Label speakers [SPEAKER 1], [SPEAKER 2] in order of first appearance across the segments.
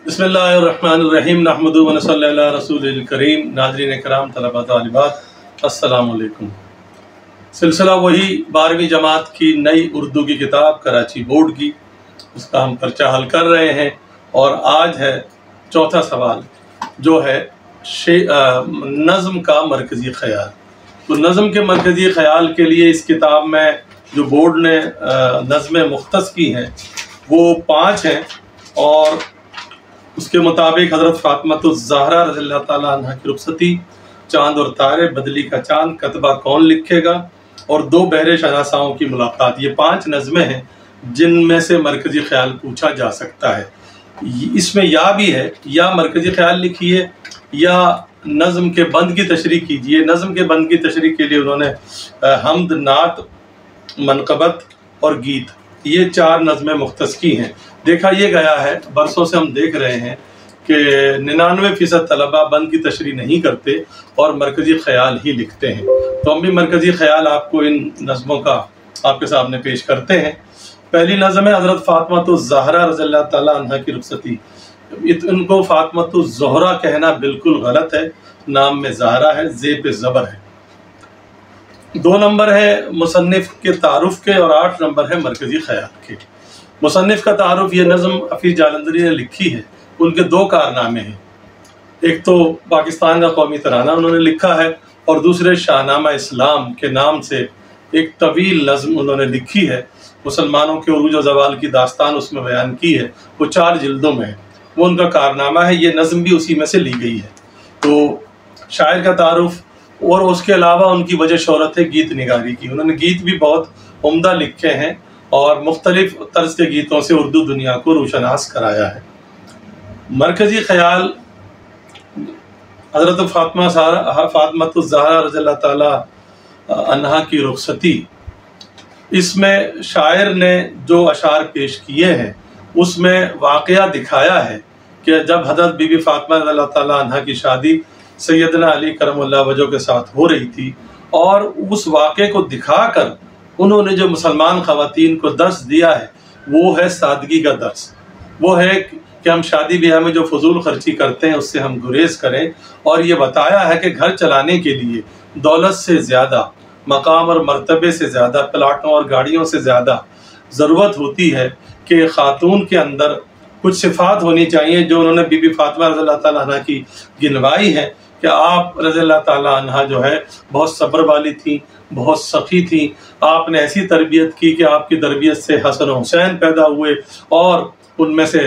[SPEAKER 1] बिस्मिल्लाहिर्रहमानिर्रहीम नहमदुहु व नसल्ली अला रसूलिल करीम। नाज़रीन करम, तलबा तालिबात, अस्सलाम वालेकुम। सिलसिला वही 12वीं जमात की नई उर्दू की किताब कराची बोर्ड की, उसका हम पर्चा हल कर रहे हैं। और आज है चौथा सवाल, जो है नज़्म का मरकज़ी ख़याल। तो नज़्म के मरकज़ी ख़याल के लिए इस किताब में जो बोर्ड ने नज़्में मुख्तस की हैं वो 5 हैं, और उसके मुताबिक हज़रत फ़ातिमा-तुज़-ज़हरा रज़ियल्लाहु ताला अन्हा की रुख़सती, चाँद और तारे, बदली का चाँद, कतबा कौन लिखेगा, और 2 बहरे शनासाओं की मुलाकात। ये 5 नज़में हैं जिनमें से मरकज़ी ख़याल पूछा जा सकता है। इसमें या भी है, या मरकज़ी ख़याल लिखिए या नज़्म के बंद की तशरीह कीजिए। नज़्म के बंद की तशरीह के लिए उन्होंने हम्द, नात, मनक़बत और गीत, ये 4 नज़में मुख्तस की हैं। देखा ये गया है, बरसों से हम देख रहे हैं कि 99% तलबा बंद की तशरीह नहीं करते और मरकज़ी ख़याल ही लिखते हैं। तो हम भी मरकज़ी ख़याल आपको इन नज़मों का आपके सामने पेश करते हैं। पहली नज़म है हज़रत फ़ातिमा-तुज़-ज़हरा रज़ियल्लाहु ताला अन्हा की रुख़सती। इनको फ़ातिमा-तुज़-ज़हरा कहना बिल्कुल गलत है, नाम में ज़हरा है, ज़े पे ज़बर है। 2 नंबर है मुसन्निफ़ के तारुफ़ के, और 8 नंबर है मरकज़ी ख़याल के। मुसन्निफ़ का तारुफ़, ये नज़म हफ़ीज़ जालंधरी ने लिखी है। उनके 2 कारनामे हैं, एक तो पाकिस्तान का कौमी तराना उन्होंने लिखा है, और दूसरे शाहनामा इस्लाम के नाम से एक तवील नज़म उन्होंने लिखी है। मुसलमानों के उरूज और ज़वाल की दास्तान उसमें बयान की है, वो 4 जिल्दों में है, वो उनका कारनामा है। ये नज़म भी उसी में से ली गई है। तो शायर का तारुफ़, और उसके अलावा उनकी वजह शोहरत है गीत निगारी की। उन्होंने गीत भी बहुत उम्दा लिखे हैं और मुख्तलिफ तर्ज के गीतों से उर्दू दुनिया को रोशनास कराया है। मरकज़ी ख़याल हज़रत फ़ातिमा-तुज़-ज़हरा रज़ियल्लाहु ताला अन्हा की रुख़सती, इसमें शायर ने जो अशार पेश किए हैं उसमें वाक़या दिखाया है कि जब हज़रत बीबी फ़ातिमा रज़ियल्लाहु ताला अन्हा की शादी सैयदना अली करमुल्लाह वजह के साथ हो रही थी, और उस वाक़े को दिखाकर उन्होंने जो मुसलमान ख़वातीन को दर्स दिया है वो है सादगी का दर्स। वो है कि हम शादी ब्याह में जो फजूल खर्ची करते हैं उससे हम गुरेज करें, और ये बताया है कि घर चलाने के लिए दौलत से ज़्यादा, मकाम और मर्तबे से ज़्यादा, प्लाटों और गाड़ियों से ज़्यादा ज़रूरत होती है कि ख़ातून के अंदर कुछ सिफ़ात होनी चाहिए जो उन्होंने बीबी फ़ातिमा रज़ियल्लाहु ताला अन्हा की गिनवाई है कि आप रज़ियल्लाहु ताला अन्हा जो है बहुत सब्र वाली थी, बहुत सखी थी। आपने ऐसी तरबियत की कि आपकी तरबियत से हसन हुसैन पैदा हुए, और उनमें से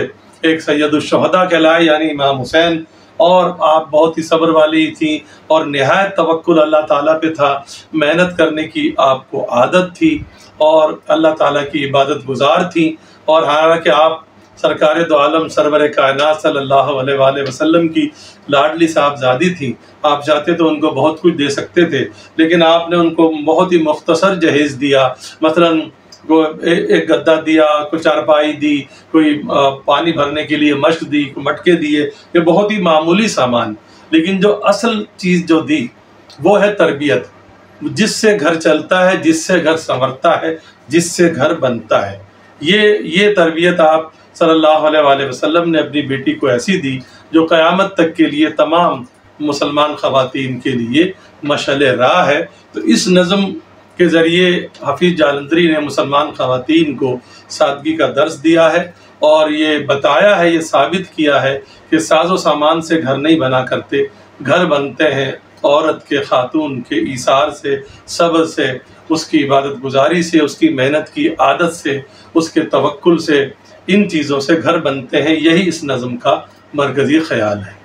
[SPEAKER 1] एक सैयदुश्शुहदा कहलाए यानी इमाम हुसैन। और आप बहुत ही सब्र वाली थी और निहायत तवक्कुल अल्लाह ताला पे था। मेहनत करने की आपको आदत थी और अल्लाह ताला की इबादत गुजार थी। और हालांकि आप सरकार दो आलम सरवर कायनात सल्लल्लाहु अलैहि वसल्लम की लाडली साहबजादी थी, आप चाहते तो उनको बहुत कुछ दे सकते थे, लेकिन आपने उनको बहुत ही मुख्तसर जहेज़ दिया। मसलन एक गद्दा दिया, कोई चारपाई दी, कोई पानी भरने के लिए मश्क दी, मटके दिए, ये बहुत ही मामूली सामान। लेकिन जो असल चीज़ जो दी वो है तरबियत, जिससे घर चलता है, जिससे घर संवरता है, जिससे घर बनता है। ये तरबियत आप सल्लल्लाहु अलैहि वसल्लम ने अपनी बेटी को ऐसी दी जो क़यामत तक के लिए तमाम मुसलमान ख़वातीन के लिए मशअल राह है। तो इस नज़म के ज़रिए हफ़ीज़ जालंधरी ने मुसलमान ख़वातीन को सादगी का दर्स दिया है, और ये बताया है, ये साबित किया है कि साजो सामान से घर नहीं बना करते, घर बनते हैं औरत के, ख़ातून के ईसार से, सब्र से, उसकी इबादत गुजारी से, उसकी मेहनत की आदत से, उसके तवक्कुल से, इन चीज़ों से घर बनते हैं। यही इस नज़म का मरकज़ी ख़याल है।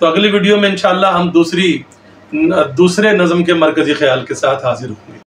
[SPEAKER 1] तो अगली वीडियो में इंशाअल्लाह हम दूसरे नज़म के मरकज़ी ख़याल के साथ हाजिर होंगे।